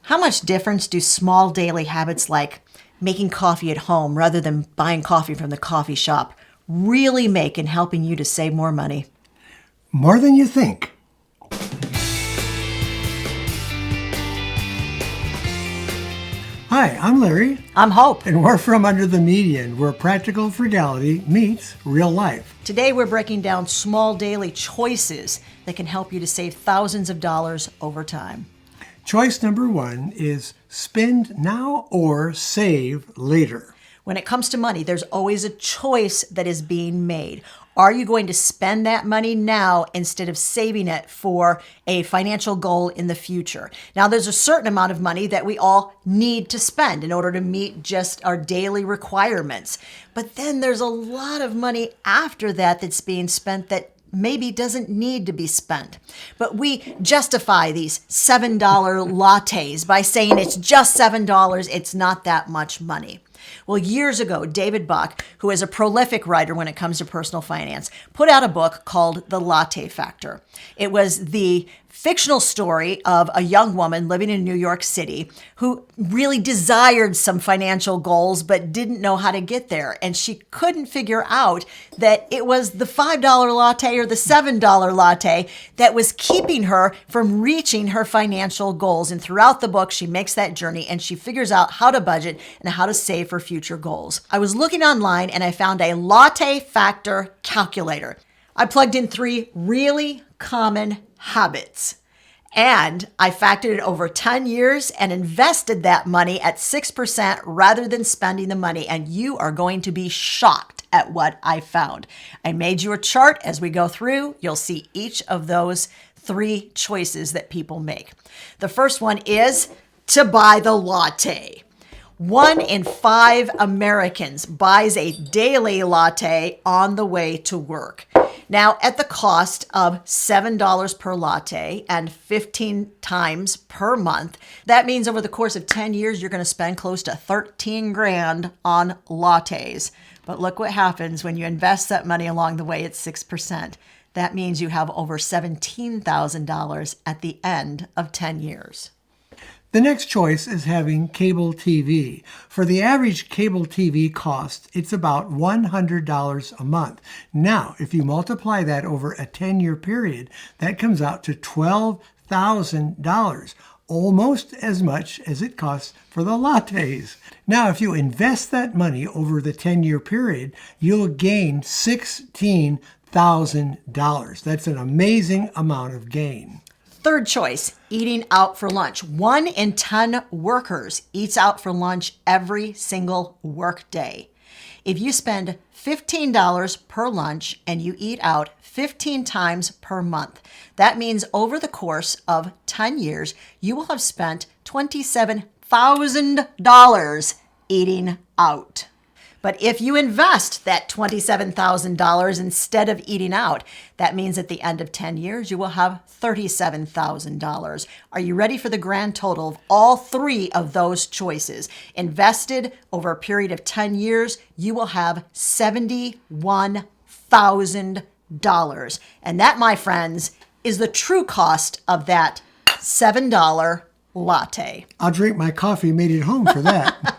How much difference do small daily habits like making coffee at home rather than buying coffee from the coffee shop really make in helping you to save more money? More than you think. Hi, I'm Larry. I'm Hope. And we're from Under the Median, where practical frugality meets real life. Today we're breaking down small daily choices that can help you to save thousands of dollars over time. Choice number 1 is spend now or save later. When it comes to money, there's always a choice that is being made. Are you going to spend that money now instead of saving it for a financial goal in the future? Now, there's a certain amount of money that we all need to spend in order to meet just our daily requirements. But then there's a lot of money after that that's being spent that maybe doesn't need to be spent. But we justify these $7 lattes by saying it's just $7, it's not that much money. Well, years ago, David Buck, who is a prolific writer when it comes to personal finance, put out a book called The Latte Factor. It was the fictional story of a young woman living in New York City who really desired some financial goals but didn't know how to get there. And she couldn't figure out that it was the $5 latte or the $7 latte that was keeping her from reaching her financial goals. And throughout the book, she makes that journey and she figures out how to budget and how to save for future goals. I was looking online and I found a latte factor calculator. I plugged in 3 really common habits. And I factored it over 10 years and invested that money at 6% rather than spending the money. And you are going to be shocked at what I found. I made you a chart as we go through. You'll see each of those 3 choices that people make. The first one is to buy the latte. 1 in 5 Americans buys a daily latte on the way to work. Now, at the cost of $7 per latte and 15 times per month, that means over the course of 10 years, you're going to spend close to 13 grand on lattes. But look what happens when you invest that money along the way at 6%. That means you have over $17,000 at the end of 10 years. The next choice is having cable TV. For the average cable TV cost, it's about $100 a month. Now, if you multiply that over a 10-year period, that comes out to $12,000, almost as much as it costs for the lattes. Now, if you invest that money over the 10-year period, you'll gain $16,000. That's an amazing amount of gain. Third choice, eating out for lunch. 1 in 10 workers eats out for lunch every single work day. If you spend $15 per lunch and you eat out 15 times per month, that means over the course of 10 years, you will have spent $27,000 eating out. But if you invest that $27,000 instead of eating out, that means at the end of 10 years, you will have $37,000. Are you ready for the grand total of all 3 of those choices? Invested over a period of 10 years, you will have $71,000. And that, my friends, is the true cost of that $7 latte. I'll drink my coffee made at home for that.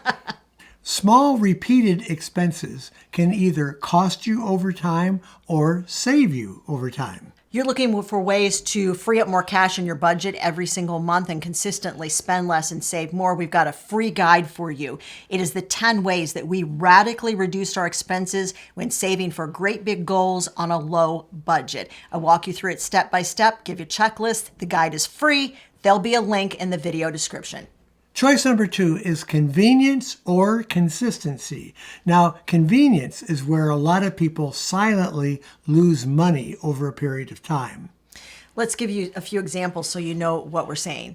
Small repeated expenses can either cost you over time or save you over time. You're looking for ways to free up more cash in your budget every single month and consistently spend less and save more. We've got a free guide for you. It is the 10 ways that we radically reduced our expenses when saving for great big goals on a low budget. I walk you through it step by step, give you a checklist. The guide is free. There'll be a link in the video description. Choice number 2 is convenience or consistency. Now, convenience is where a lot of people silently lose money over a period of time. Let's give you a few examples so you know what we're saying.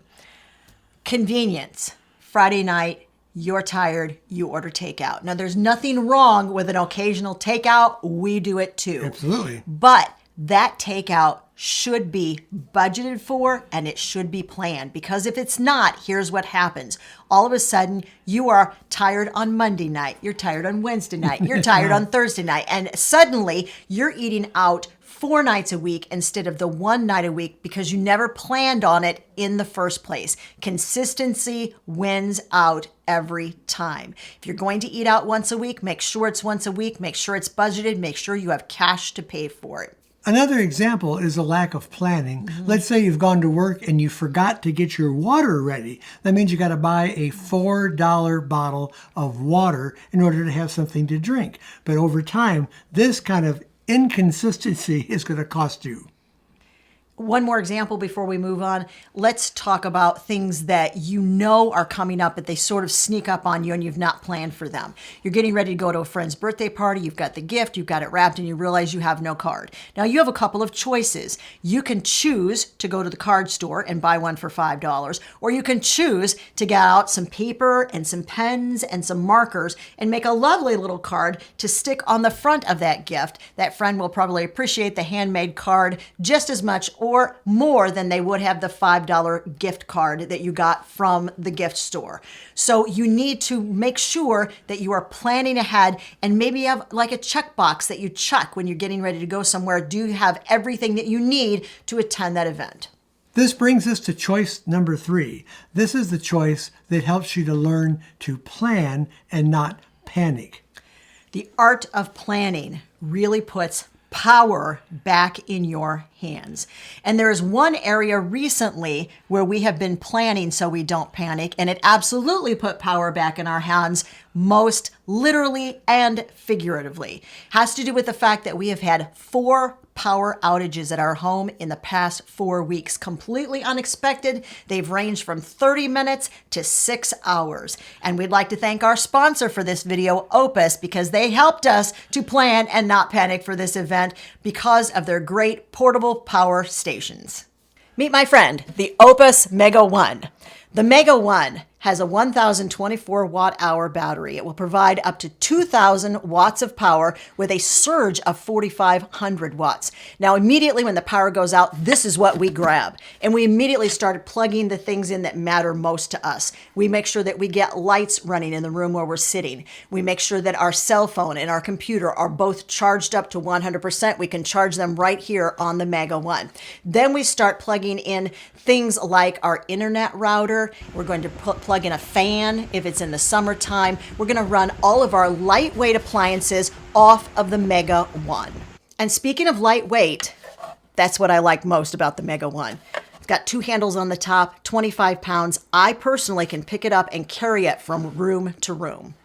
Convenience. Friday night, you're tired, you order takeout. Now, there's nothing wrong with an occasional takeout. We do it too. Absolutely. But that takeout should be budgeted for and it should be planned, because if it's not, here's what happens. All of a sudden, you are tired on Monday night, you're tired on Wednesday night, you're tired on Thursday night, and suddenly you're eating out 4 nights a week instead of the 1 night a week because you never planned on it in the first place. Consistency wins out every time. If you're going to eat out once a week, make sure it's once a week, make sure it's budgeted, make sure you have cash to pay for it. Another example is a lack of planning. Let's say you've gone to work and you forgot to get your water ready. That means you got to buy a $4 bottle of water in order to have something to drink. But over time, this kind of inconsistency is going to cost you. One more example before we move on. Let's talk about things that you know are coming up, but they sort of sneak up on you and you've not planned for them. You're getting ready to go to a friend's birthday party. You've got the gift, you've got it wrapped, and you realize you have no card. Now you have a couple of choices. You can choose to go to the card store and buy one for $5, or you can choose to get out some paper and some pens and some markers and make a lovely little card to stick on the front of that gift. That friend will probably appreciate the handmade card just as much or more than they would have the $5 gift card that you got from the gift store. So you need to make sure that you are planning ahead and maybe you have like a checkbox that you check when you're getting ready to go somewhere. Do you have everything that you need to attend that event? This brings us to choice number 3. This is the choice that helps you to learn to plan and not panic. The art of planning really puts power back in your hands. And there is one area recently where we have been planning so we don't panic, and it absolutely put power back in our hands, most literally and figuratively. Has to do with the fact that we have had 4 power outages at our home in the past 4 weeks. Completely unexpected. They've ranged from 30 minutes to 6 hours. And we'd like to thank our sponsor for this video, Opus, because they helped us to plan and not panic for this event because of their great portable power stations. Meet my friend, the Opus Mega 1. The Mega 1 has a 1,024 watt hour battery. It will provide up to 2,000 watts of power with a surge of 4,500 watts. Now, immediately when the power goes out, this is what we grab. And we immediately started plugging the things in that matter most to us. We make sure that we get lights running in the room where we're sitting. We make sure that our cell phone and our computer are both charged up to 100%. We can charge them right here on the Mega 1. Then we start plugging in things like our internet router. We're going to plug in a fan if it's in the summertime. We're going to run all of our lightweight appliances off of the Mega 1. And speaking of lightweight, that's what I like most about the Mega 1. It's got 2 handles on the top, 25 pounds. I personally can pick it up and carry it from room to room.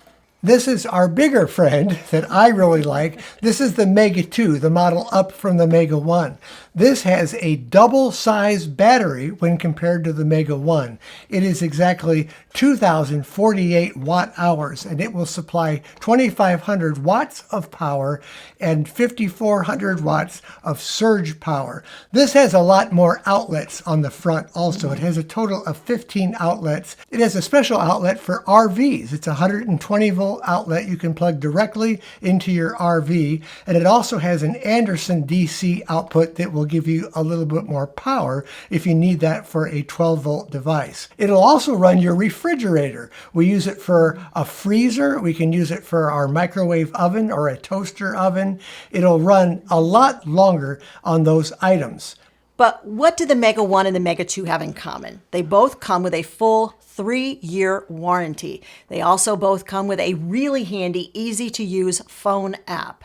This is our bigger friend that I really like. This is the Mega 2, the model up from the Mega 1. This has a double-sized battery when compared to the Mega 1. It is exactly 2,048 watt hours, and it will supply 2,500 watts of power and 5,400 watts of surge power. This has a lot more outlets on the front also. It has a total of 15 outlets. It has a special outlet for RVs. It's a 120 volt outlet you can plug directly into your RV, and it also has an Anderson DC output that will give you a little bit more power if you need that for a 12 volt device. It'll also run your refrigerator. We use it for a freezer. We can use it for our microwave oven or a toaster oven. It'll run a lot longer on those items. But what do the Mega 1 and the Mega 2 have in common? They both come with a full 3-year warranty. They also both come with a really handy, easy-to-use phone app.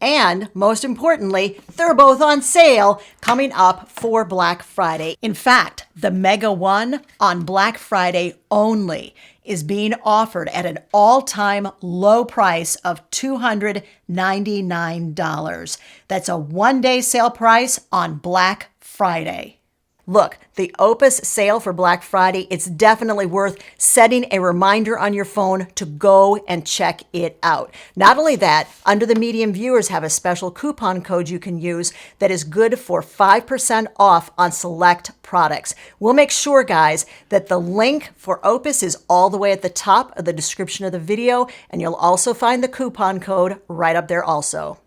And most importantly, they're both on sale coming up for Black Friday. In fact, the Mega 1 on Black Friday only is being offered at an all-time low price of $299. That's a one-day sale price on Black Friday. Look, the Opus sale for Black Friday, it's definitely worth setting a reminder on your phone to go and check it out. Not only that, Under the Medium viewers have a special coupon code you can use that is good for 5% off on select products. We'll make sure, guys, that the link for Opus is all the way at the top of the description of the video, and you'll also find the coupon code right up there also.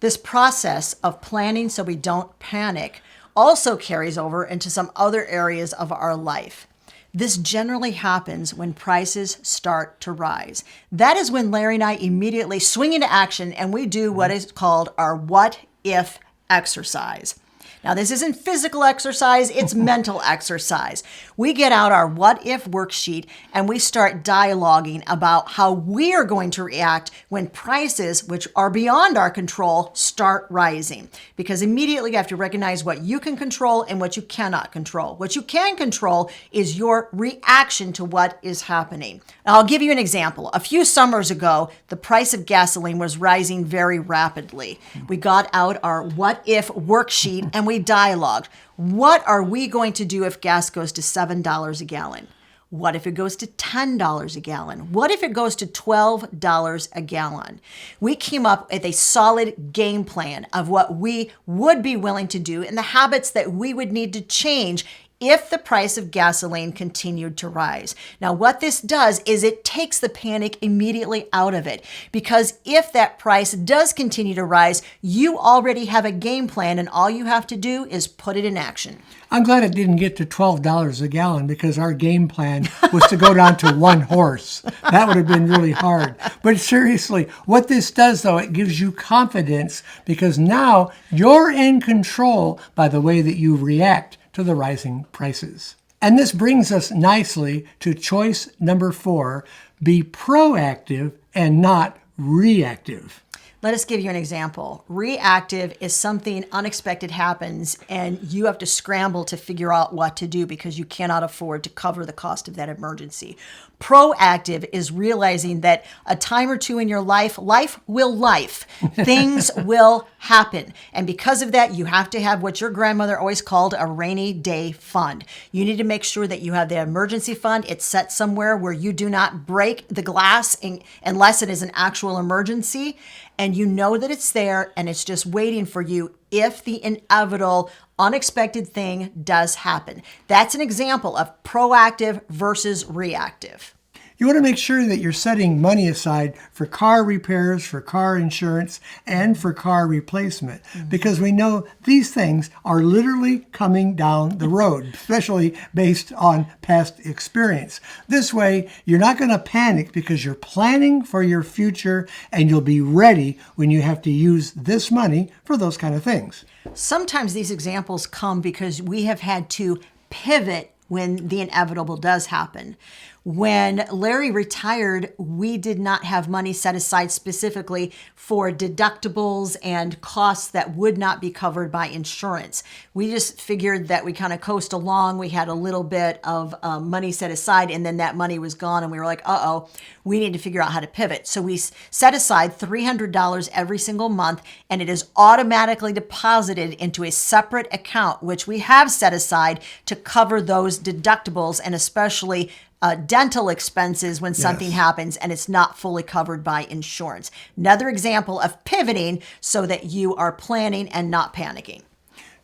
This process of planning so we don't panic also carries over into some other areas of our life. This generally happens when prices start to rise. That is when Larry and I immediately swing into action and we do what is called our what if exercise. Now, this isn't physical exercise, it's mental exercise. We get out our what if worksheet and we start dialoguing about how we are going to react when prices, which are beyond our control, start rising. Because immediately you have to recognize what you can control and what you cannot control. What you can control is your reaction to what is happening. Now, I'll give you an example. A few summers ago, the price of gasoline was rising very rapidly. We got out our what if worksheet and we dialogued. What are we going to do if gas goes to $7 a gallon? What if it goes to $10 a gallon? What if it goes to $12 a gallon? We came up with a solid game plan of what we would be willing to do and the habits that we would need to change if the price of gasoline continued to rise. Now, what this does is it takes the panic immediately out of it, because if that price does continue to rise, you already have a game plan and all you have to do is put it in action. I'm glad it didn't get to $12 a gallon, because our game plan was to go down to one horse. That would have been really hard. But seriously, what this does, though, it gives you confidence, because now you're in control by the way that you react to the rising prices. And this brings us nicely to choice number 4, be proactive and not reactive. Let us give you an example. Reactive is something unexpected happens and you have to scramble to figure out what to do because you cannot afford to cover the cost of that emergency. Proactive is realizing that a time or two in your life will life. Things will happen. And because of that, you have to have what your grandmother always called a rainy day fund. You need to make sure that you have the emergency fund. It's set somewhere where you do not break the glass unless it is an actual emergency. And you know that it's there and it's just waiting for you if the inevitable unexpected thing does happen. That's an example of proactive versus reactive. You want to make sure that you're setting money aside for car repairs, for car insurance, and for car replacement, because we know these things are literally coming down the road, especially based on past experience. This way, you're not going to panic because you're planning for your future and you'll be ready when you have to use this money for those kind of things. Sometimes these examples come because we have had to pivot when the inevitable does happen. When Larry retired, we did not have money set aside specifically for deductibles and costs that would not be covered by insurance. We just figured that we kind of coast along. We had a little bit of money set aside, and then that money was gone, and we were like, uh-oh, we need to figure out how to pivot. So we set aside $300 every single month, and it is automatically deposited into a separate account, which we have set aside to cover those deductibles and especially dental expenses when something happens and it's not fully covered by insurance. Another example of pivoting so that you are planning and not panicking.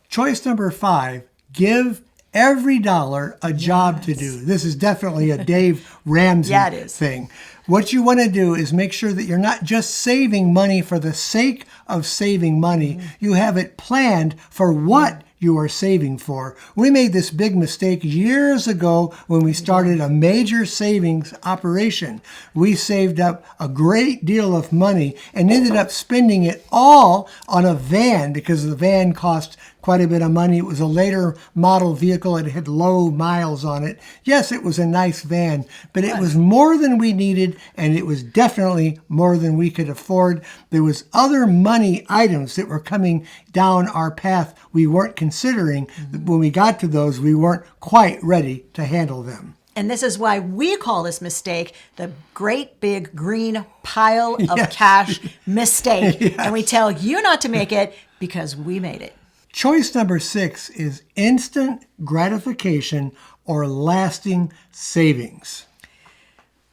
Choice number 5, give every dollar a job to do. This is definitely a Dave Ramsey thing. What you want to do is make sure that you're not just saving money for the sake of saving money. You have it planned for what you are saving for. We made this big mistake years ago when we started a major savings operation. We saved up a great deal of money and ended up spending it all on a van because the van cost quite a bit of money. It was a later model vehicle. It had low miles on it. Yes, it was a nice van, but it was more than we needed, and it was definitely more than we could afford. There was other money items that were coming down our path we weren't considering. When we got to those, we weren't quite ready to handle them. And this is why we call this mistake the great big green pile of cash mistake. And we tell you not to make it because we made it. Choice number 6 is instant gratification or lasting savings.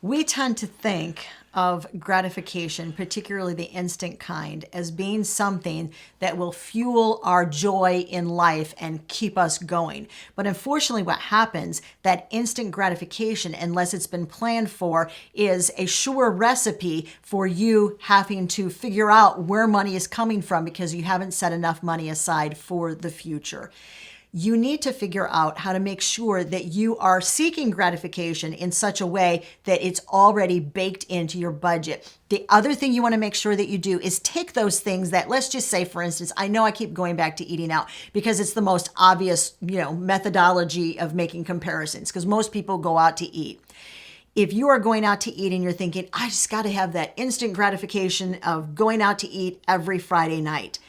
We tend to think of gratification, particularly the instant kind, as being something that will fuel our joy in life and keep us going. But unfortunately, what happens, that instant gratification, unless it's been planned for, is a sure recipe for you having to figure out where money is coming from because you haven't set enough money aside for the future. you need to figure out how to make sure that you are seeking gratification in such a way that it's already baked into your budget. The other thing you want to make sure that you do is take those things that, let's just say, for instance, I know I keep going back to eating out because it's the most obvious, methodology of making comparisons, because most people go out to eat. If you are going out to eat and you're thinking, I just got to have that instant gratification of going out to eat every Friday night,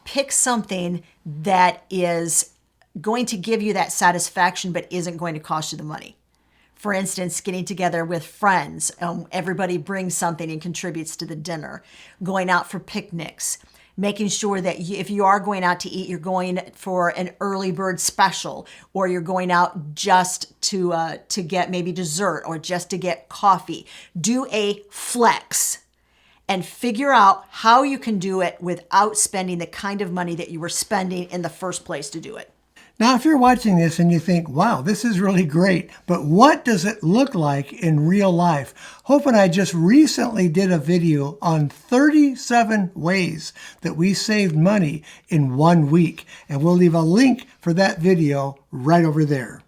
pick something that is going to give you that satisfaction but isn't going to cost you the money. For instance, getting together with friends, everybody brings something and contributes to the dinner, going out for picnics, making sure that if you are going out to eat, you're going for an early bird special, or you're going out just to get maybe dessert or just to get coffee. Do a flex and figure out how you can do it without spending the kind of money that you were spending in the first place to do it. Now, if you're watching this and you think, wow, this is really great, but what does it look like in real life? Hope and I just recently did a video on 37 ways that we saved money in 1 week, and we'll leave a link for that video right over there.